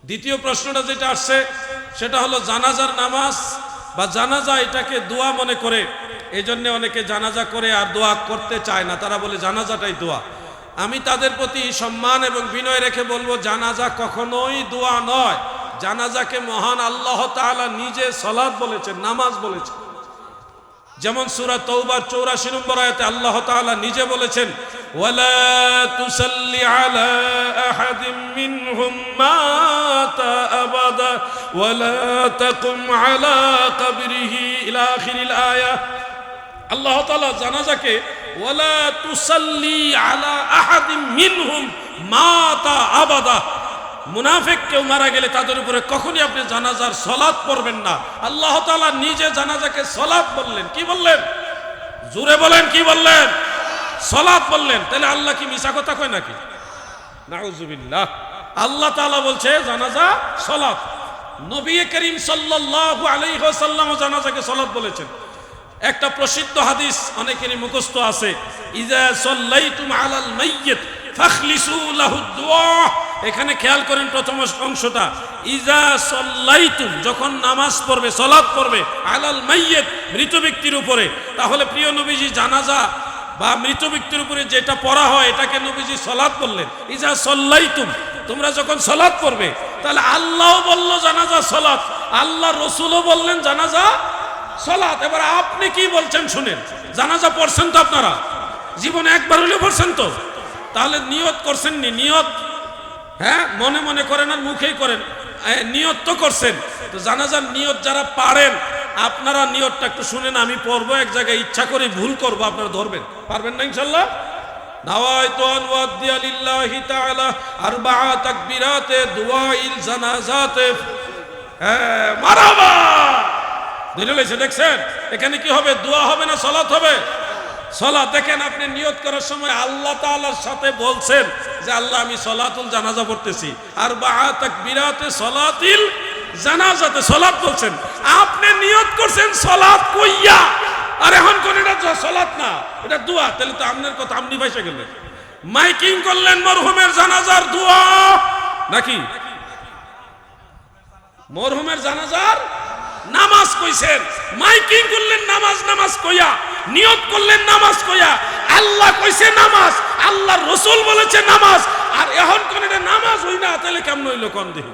দ্বিতীয় প্রশ্নটা যেটা আসছে সেটা হলো জানাজার নামাজ বা জানাজা এটাকে দোয়া মনে করে, এই জন্য অনেকে জানাজা করে আর দোয়া করতে চায় না, তারা বলে জানাজাটাই দোয়া। আমি তাদের প্রতি সম্মান এবং বিনয় রেখে বলবো, জানাজা কখনোই দোয়া নয়। জানাজাকে মহান আল্লাহ তাআলা নিজে সালাত বলেছেন, নামাজ বলেছেন। যেমন সূরা তাওবার 84 নম্বর আয়াতে আল্লাহ তাআলা নিজে বলেছেন, ওয়ালা তুসাল্লি আলা আহাদিম মিনহুম মাতা আবাদা ওয়ালা তাকুম আলা কবরিহি ইলা আখিরিল আয়া। আল্লাহ তাআলা জানাজাকে ওয়ালা তুসাল্লি আলা আহাদিম মিনহুম মাতা আবাদা, মুনাফিক কেউ মারা গেলে তাদের উপরে কখনই আপনি জানাজার সালাত পড়বেন না। আল্লাহ তাআলা নিজে জানাজাকে সালাত বললেন। কি বললেন? জোরে বলেন, কি বললেন? সালাত বললেন। তাহলে আল্লাহ কি মিছা কথা কয় নাকি? নাউজুবিল্লাহ। আল্লাহ তাআলা বলছে জানাজা সালাত। নবী করিম সাল্লাল্লাহু আলাইহি ওয়াসাল্লাম জানাজাকে সালাত বলেছেন। একটা প্রসিদ্ধ হাদিস অনেকেরই মুখস্থ আছে, ইজা সাল্লাইতুম আলাল মাইয়িত ফাখলিসু লাহু দুআ। এখানে খেয়াল করেন প্রথম অংশটা, ইজা সাল্লাইতুম, যখন নামাজ পড়বে, সালাত পড়বে, আলাল মাইয়িত, মৃত ব্যক্তির উপরে। তাহলে প্রিয় নবীজি জানাজা বা মৃত ব্যক্তির উপরে যেটা পড়া হয় এটাকে নবীজি সালাত বললেন। ইজা সাল্লাইতুম, তোমরা যখন সালাত পড়বে, তাহলে আল্লাহও বলল জানাজা সালাত, আল্লাহ রাসূলও বললেন জানাজা সালাত। এবার আপনি কি বলছেন শুনেন। জানাজা পড়ছেন তো আপনারা, জীবনে একবার হলেও পড়ছেন তো? তাহলে নিয়ত করছেন নি? নিয়ত, হ্যাঁ, মনে মনে করেন আর মুখেই করেন, নিয়ত তো করছেন। তো জানাজার নিয়ত যারা পারেন, আপনারা নিয়তটা একটু শুনেন। আমি পড়বো এক জায়গায়, ইচ্ছা করে ভুল করবো, আপনারা ধরবেন, পারবেন না ইনশাআল্লাহ? নাওয়াইতু আন ওয়াদ্দিয়া লিল্লাহি তাআলা আরবাআ তাকবীরাতে দুআইল জানাজাতে। হ্যাঁ, মারহাবা। দিলেছে, দেখছেন এখানে কি হবে? দোয়া হবে না সালাত হবে? সালাত। দেখেন আপনি নিয়ত করার সময় আল্লাহ তাআলার সাথে বলছেন যে আল্লাহ আমি সালাতুল জানাজা পড়তেছি, আর বাআ তাকবীরাতে সালাতিল জানাজাতে, সালাত বলছেন। আপনি নিয়ত করছেন সালাত কইয়া, আর এখন কোন এটা সালাত না, এটা দোয়া। তাহলে তো আপনার কথা আপনি ভাইসা গেলেন। মাইকিং করলেন মরহুমের জানাজার দোয়া নাকি মরহুমের জানাজার নামাজ কইছেন, মাইকিং করলেন নামাজ, নামাজ কইয়া, নিয়ত করলেন নামাজ কইয়া। আল্লাহ কইছে নামাজ, আল্লাহর রাসূল বলেছে নামাজ, আর এখন কোন এটা নামাজ হই না, তাহলে কেমন হইলো কোন দিন?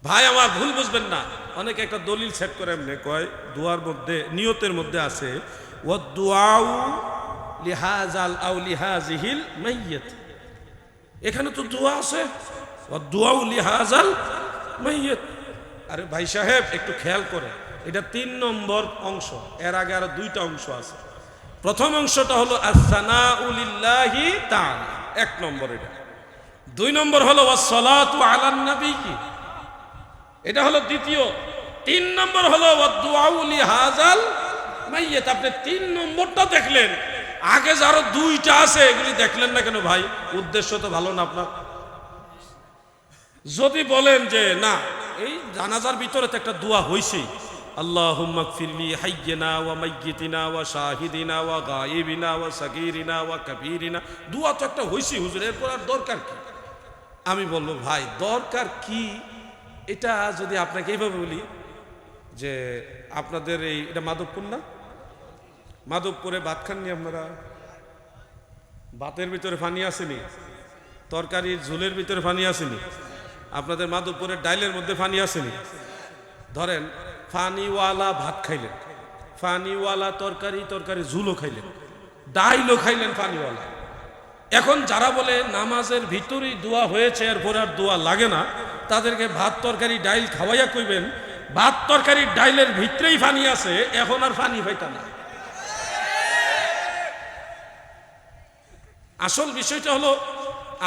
ভাই আমার ভুল বুঝবেন না। অনেকে একটা দলিল সেট করে এমনি কয়, দুয়ার মধ্যে, নিয়তের মধ্যে আছে ওয়াদ দুআউ লিহাযাল আও লিহাযিহিল মাইয়িত। এখানে তো দোয়া আছে, ওয়াদ দুআউ লিহাযাল মাইয়িত। আরে ভাই সাহেব একটু খেয়াল করে, এটা 3 নম্বর অংশ, এর আগে আরো 2টা অংশ আছে। প্রথম অংশটা হলো আসসানাউ লিল্লাহি তাআলা, 1 নম্বর এটা। 2 নম্বর হলো ওয়াসসালাতু আলান নবী, এটা হলো দ্বিতীয়। 3 নম্বর হলো ওয়াদুআউ লিহাযাল মাইয়িত। আপনি 3 নম্বরটা দেখলেন, আগে যে আরো 2টা আছে এগুলি দেখলেন না কেন ভাই? উদ্দেশ্য তো ভালো না আপনার। যদি বলেন যে না, এই জানাজার ভিতরে তো একটা দোয়া হইছেই, আল্লাহুম্মা গফিরলি হাইয়িনা ওয়া মাইয়িতিনা ওয়া শাহিদিনা ওয়া গায়িবিনা ওয়া সাগীরিনা ওয়া কাবীরিনা, দোয়া তো একটা হইছেই হুজুর, এরপর আর দরকার কি? আমি বলবো ভাই দরকার কি, এটা যদি আপনাকে এইভাবে বলি যে আপনাদের এই, এটা মাধবপুর না? মাধবপুরে ভাত খাননি আপনারা? ভাতের ভিতরে পানি আসেনি? তরকারির ঝোলের ভিতরে পানি আসেনি? আপনাদের মাধবপুরের ডাইলের মধ্যে পানি আসেনি? ধরেন পানিওয়ালা ভাত খাইলেন, পানিওয়ালা তরকারি, তরকারি ঝুলও খাইলেন, ডাইলও খাইলেন পানিওয়ালা। এখন যারা বলে নামাজের ভিতরেই দোয়া হয়েছে, এরপর আর দোয়া লাগে না, তাদেরকে ভাত তরকারি ডাইল খাওয়াইয়া কইবেন ভাত তরকারি ডাইলের ভিতরেই পানি আছে, এখন আর পানি পাইতা না। আসল বিষয়টা হলো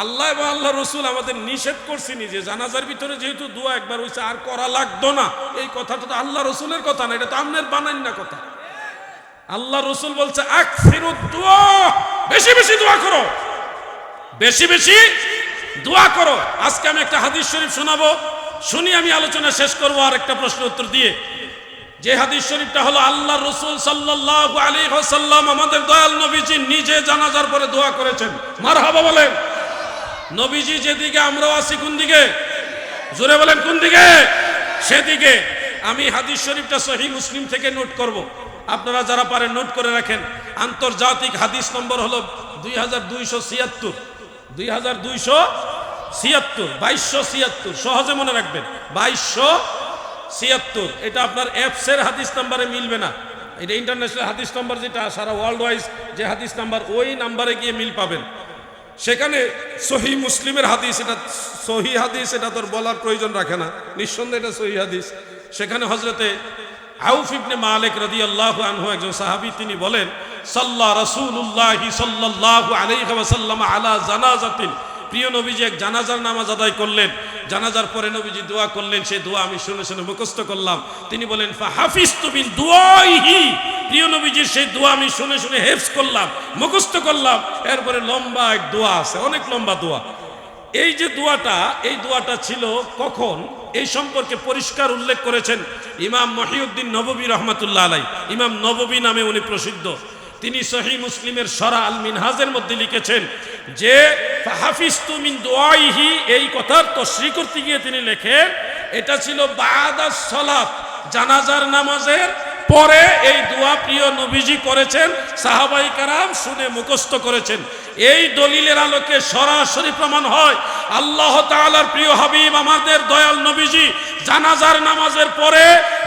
আল্লাহ এবং আল্লাহ রসুল আমাদের নিষেধ করছেন যে জানাজার ভিতরে যেহেতু দোয়া একবার হয়েছে আর করা লাগতো না। এই কথাটা তো আল্লাহ রসুলের কথা না, এটা তো আপনার বানান না কথা। আল্লাহ রসুল বলছে আকসিরুদ দুআ, বেশি বেশি দোয়া করো, বেশি বেশি দোয়া করো। আজকে আমি একটা হাদিস শরীফ শোনাবো, শুনি আমি আলোচনা শেষ করবো আর একটা প্রশ্ন উত্তর দিয়ে। যে হাদিস শরীফটা হলো আল্লাহ রাসূল সাল্লাল্লাহু আলাইহি ওয়াসাল্লাম, আমাদের দয়াল নবীজি নিজে জানাজার পরে দোয়া করেছেন। মারহাবা বলেন। নবীজি যেদিকে আমরাও আছি কোন দিকে? জোরে বলেন কোন দিকে? সেদিকে। আমি হাদিস শরীফটা সহিহ মুসলিম থেকে নোট করব, আপনারা যারা পারেন নোট করে রাখেন। আন্তর্জাতিক হাদিস নম্বর হলো 2276, 2276, সহজে মনে রাখবেন 2276। এটা আপনার অ্যাপসের হাদিস নাম্বারে মিলবে না, এটা ইন্টারন্যাশনাল হাদিস নাম্বার, যেটা সারা ওয়ার্ল্ড ওয়াইজ যে হাদিস নাম্বার, ওই নাম্বারে গিয়ে মিল পাবেন। সেখানে সহিহ মুসলিমের হাদিস, এটা সহিহ হাদিস, এটা তোর বলার প্রয়োজন রাখে না, নিঃসন্দেহে এটা সহিহ হাদিস। সেখানে হযরতে আউফ ইবনে মালিক রাদিয়াল্লাহু আনহু একজন সাহাবী, তিনি বলেন সাল্লা রাসূলুল্লাহি সাল্লাল্লাহু আলাইহি ওয়াসাল্লাম আলা জানাজাতিন, প্রিয় নবীজি এক জানাজার নামাজ আদায় করলেন। জানাজার পরে নবীজি দোয়া করলেন, সেই দোয়া আমি শুনে শুনে মুখস্থ করলাম। তিনি বলেন ফাহাফিজতু মিন দুআইহি, প্রিয় নবীজির সেই দোয়া আমি শুনে শুনে হেফজ করলাম, মুখস্থ করলাম। এরপরে লম্বা এক দোয়া আছে, অনেক লম্বা দোয়া। এই যে দোয়াটা, এই দোয়াটা ছিল কখন, এই সম্পর্কে পরিষ্কার উল্লেখ করেছেন ইমাম মহিউদ্দিন নববী রহমাতুল্লাহ আলাই। ইমাম নববী নামে উনি প্রসিদ্ধ। তিনি সহিহ মুসলিমের শরা আল মিনহাজের মধ্যে লিখেছেন যে ফাহাফিজতু মিন দুআইহি, এই কথার তশরিহ করতে গিয়ে তিনি লেখেন এটা ছিল বাদাস সালাত, জানাজার নামাজের পরে এই দোয়া প্রিয় নবীজি করেছেন, সাহাবায়ে কেরাম শুনে মুখস্থ করেছেন। এই দলিলের আলোকে সরাসরি প্রমাণ হয় আল্লাহ তাআলার প্রিয় হাবিব আমাদের দয়াল নবীজি জানাজার নামাজের পরে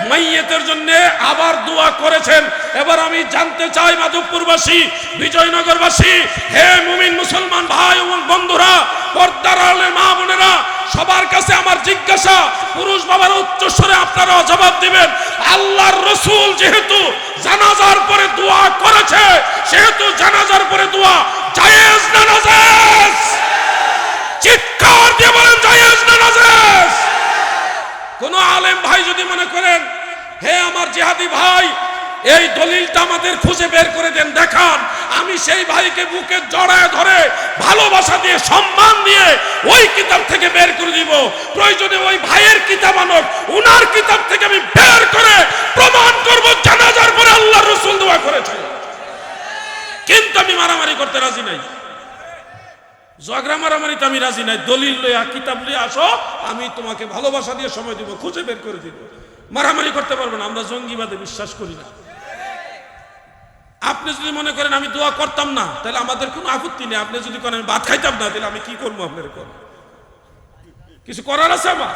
মাইয়িতের জন্য আবার দোয়া করেছেন। এবার আমি জানতে চাই মাধবপুরবাসী, বিজয়নগরবাসী, হে মুমিন মুসলমান ভাই এবং বন্ধুরা, পর্দার আড়ালের মা বোনেরা, সবার কাছে আমার জিজ্ঞাসা, পুরুষ বাবার উচ্চ স্বরে আপনারাও জবাব দিবেন। আল্লাহর রাসূল যেহেতু জানাজার পরে দোয়া করেছে, সেহেতু জানাজার পরে দোয়া জায়েজ না নাজায়েজ? চিৎকার দিয়ে বলেন জায়েজ না নাজায়েজ? কোন আলেম ভাই যদি মনে করেন হে আমার জিহাদি ভাই, এই দলিলটা আমাদের খুঁজে বের করে দেন, দেখান, আমি সেই ভাইকে বুকে জড়ায় ধরে ভালোবাসা দিয়ে সম্মান দিয়ে ওই কিতাব থেকে বের করে দিব। প্রয়োজনে ওই ভাইয়ের কিতাব আনক, উনার কিতাব থেকে আমি বের করে প্রমাণ করব জানাজার পরে আল্লাহর রাসূল দোয়া করেছে। কিন্তু আমি মারামারি করতে রাজি নাই, ঝগড়া মারামারিতে আমি রাজি নাই। দলিল লইয়া কিতাব লইয়া আসো, আমি তোমাকে ভালোবাসা দিয়ে সময় দিব, খুঁজে বের করে দিব। মারামারি করতে পারবে না, আমরা জঙ্গিবাদে বিশ্বাস করি না। আপনি যদি মনে করেন আমি দোয়া করতাম না, তাহলে আমাদের কোনো আপত্তি নেই। আপনি যদি করেন আমি ভাত খাইতাম না, তাহলে আমি কি করবো? আপনার কিছু করার আছে আমার?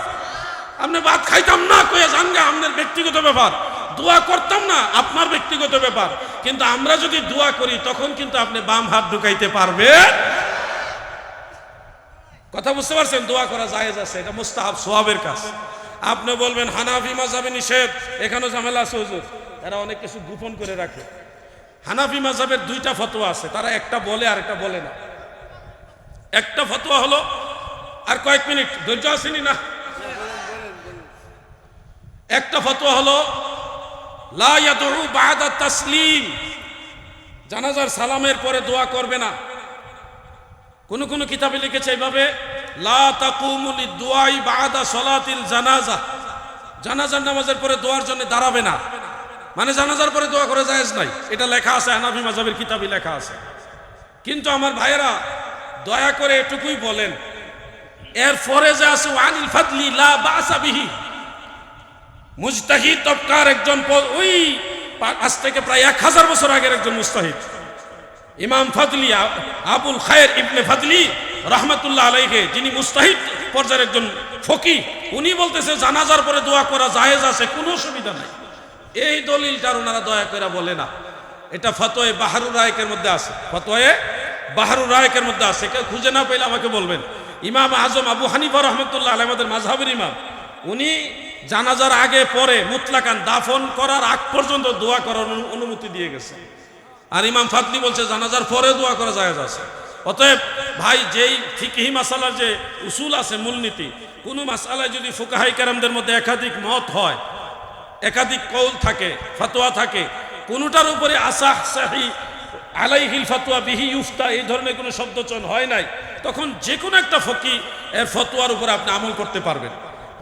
আপনি ভাত খাইতাম না কয়ে জানগা, আপনার ব্যক্তিগত ব্যাপার। দোয়া করতাম না, আপনার ব্যক্তিগত ব্যাপার। কিন্তু আমরা যদি দোয়া করি, তখন কিন্তু আপনি বাম হাত ঢুকাইতে পারবেন। কথা বুঝতে পারছেন? দোয়া করা জায়েজ আছে, এটা মুস্তাহাব, সওয়াবের কাজ। আপনি বলবেন হানাফি মাযহাবে নিষেধ, এখানেও ঝামেলা আছে হুজুর, এরা অনেক কিছু গোপন করে রাখে। হানাফি মাযহাবের দুইটা ফতোয়া আছে, তারা একটা বলে আর একটা বলে না। একটা ফতোয়া হলো, আর কয়েক মিনিট ধৈর্য আসেনি না, একটা ফতোয়া হলো লা ইয়াদউ বা'দা তাসলিম, জানাজার সালামের পরে দোয়া করবে না। কোন কোন কিতাবে লিখেছে এইভাবে, লা তাকুমু লিদ-দুআই বা'দা সালাতিল জানাজা, জানাজার নামাজের পরে দোয়ার জন্য দাঁড়াবে না, মানে জানাজার পরে দোয়া করা জায়েজ নাই। এটা লেখা আছে হানাফি মাযহাবের কিতাবে লেখা আছে। কিন্তু আমার ভাইয়েরা দয়া করে এটুকুই বলেন, এর পরে যে আছে ওয়ানিল ফাদলি লা বাসা বিহি, মুজতাহিদ তবকার একজন, ওই আজ থেকে প্রায় 1000 বছর আগের একজন মুজতাহিদ ইমাম ফাদলি, আবুল খায়ের ইবনে ফাদলি রাহমাতুল্লাহ আলাইহি, যিনি মুজতাহিদ পর্যায়ের একজন ফকিহ, উনি বলতেছে জানাজার পরে দোয়া করা জায়েজ আছে, কোনো অসুবিধা নাই। এই দলিলটার ওনারা দয়া করে বলে না। এটা ফতোয়ে বাহরুর রায়কের মধ্যে আছে, ফতোয়ে বাহরুর রায়কের মধ্যে আছে। কেউ খুঁজে না পেলে আমাকে বলবেন। ইমাম আজম আবু হানিফা রাহমাতুল্লাহ আলাইহি, আমাদের মাযহাবের ইমাম, উনি জানাজার আগে পরে মুতলাকান দাফন করার আগ পর্যন্ত দোয়া করার অনুমতি দিয়ে গেছে। আর ইমাম ফাদলি বলছে জানাজার পরে দোয়া করা জায়েজ আছে। অতএব ভাই, যেই ফিকহি মাসালার যে উসুল আছে, মূলনীতি, কোন মাসালায় যদি ফুকাহায়ে কেরামদের মধ্যে একাধিক মত হয়, একাধিক কৌল থাকে, ফতোয়া থাকে, কোনটার উপরে আসাহ সাহি আলাইহিল ফতোয়া বিহি ইউফতা এই ধরনের কোনো শব্দচয়ন হয় নাই, তখন যে কোনো একটা ফকি এর ফতোয়ার উপরে আপনি আমল করতে পারবেন।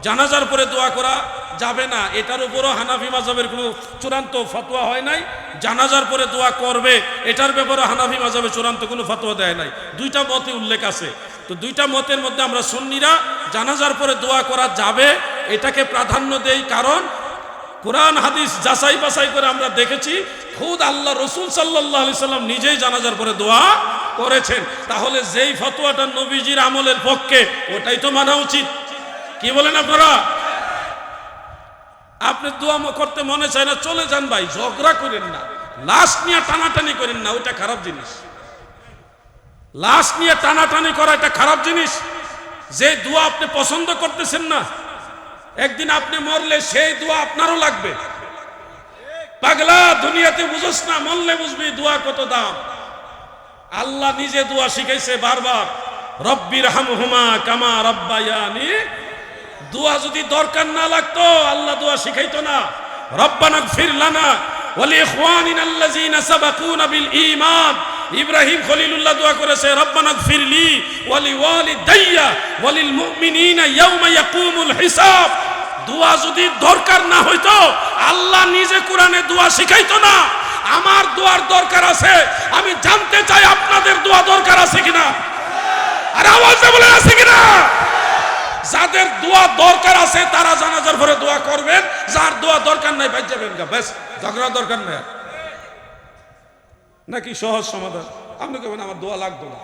জানাজার পরে দোয়া করা যাবে না, এটার উপরও হানাফি মাযহাবের কোনো চূড়ান্ত ফতোয়া হয় নাই। জানাজার পরে দোয়া করবে, এটার ব্যাপারে হানাফি মাযহাবে চূড়ান্ত কোনো ফতোয়া দেয় নাই। দুইটা মতে উল্লেখ আছে। তো দুইটা মতের মধ্যে আমরা সুন্নিরা জানাজার পরে দোয়া করা যাবে এটাকে প্রাধান্য দেই, কারণ কোরআন হাদিস যাচাই বাছাই করে আমরা দেখেছি খুদ আল্লাহ রসুল সাল্লাল্লাহু আলাইহি সাল্লাম নিজেই জানাজার পরে দোয়া করেছেন। তাহলে যেই ফতোয়াটা নবীজির আমলের পক্ষে ওটাই তো মানা উচিত। কি বলেন আপনারা? আপনি দোয়া করতে মনে চায় না, চলে যান ভাই, ঝগড়া করেন না, লাশ নিয়ে টানাটানি করেন না, ওইটা খারাপ জিনিস। লাশ নিয়ে টানাটানি করা এটা খারাপ জিনিস। যে দোয়া আপনি পছন্দ করতেছেন না, একদিন আপনি মরলে সেই দোয়া আপনারও লাগবে। পাগলা, দুনিয়াতে বুঝোস না, মরলে বুঝবি দোয়া কত দাম। আল্লাহ নিজে দোয়া শিখাইছে বারবার, রব্বির হামহুমা কামা রব্বায়ানি। দোয়া যদি দরকার না লাগতো আল্লাহ দোয়া শিখাইতো না। রব্বানা গফির লানা ওয়া লিইখওয়ানিনা আল্লাযিনা সাবাকুনা বিল ঈমান। ইব্রাহিম খলিলুল্লাহ দোয়া করেছে, রব্বানা গফির লি ওয়া লিওয়ালিদাইয়া ওয়া লিল মুমিনিনা ইয়াওমা ইয়াকুমুল হিসাব। দোয়া যদি দরকার না হইতো আল্লাহ নিজে কোরআনে দোয়া শিখাইতো না। আমার দোয়ার দরকার আছে, আমি জানতে চাই আপনাদের দোয়া দরকার আছে কিনা। আর আওয়াজে বলে আছে কিনা? যাদের দোয়া দরকার আছে তারা জানাজার পরে দোয়া করবেন, যার দোয়া দরকার নাই বাইরে যাবেন গা, ব্যাস, ঝগড়া দরকার নাই। নাকি সহজ সমাধান? আপনি কেমন আমার দোয়া লাগবে না,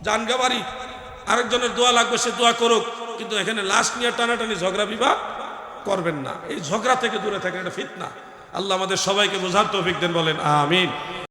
জান গা বাড়ি, আরেকজনের দোয়া লাগবে, সে দোয়া করুক, কিন্তু এখানে লাশ নিয়ে টানাটানি ঝগড়া বিবাদ করবেন না। এই ঝগড়া থেকে দূরে থাকেন, এটা ফিতনা। আল্লাহ আমাদের সবাইকে বোঝার তৌফিক দেন, বলেন আমিন।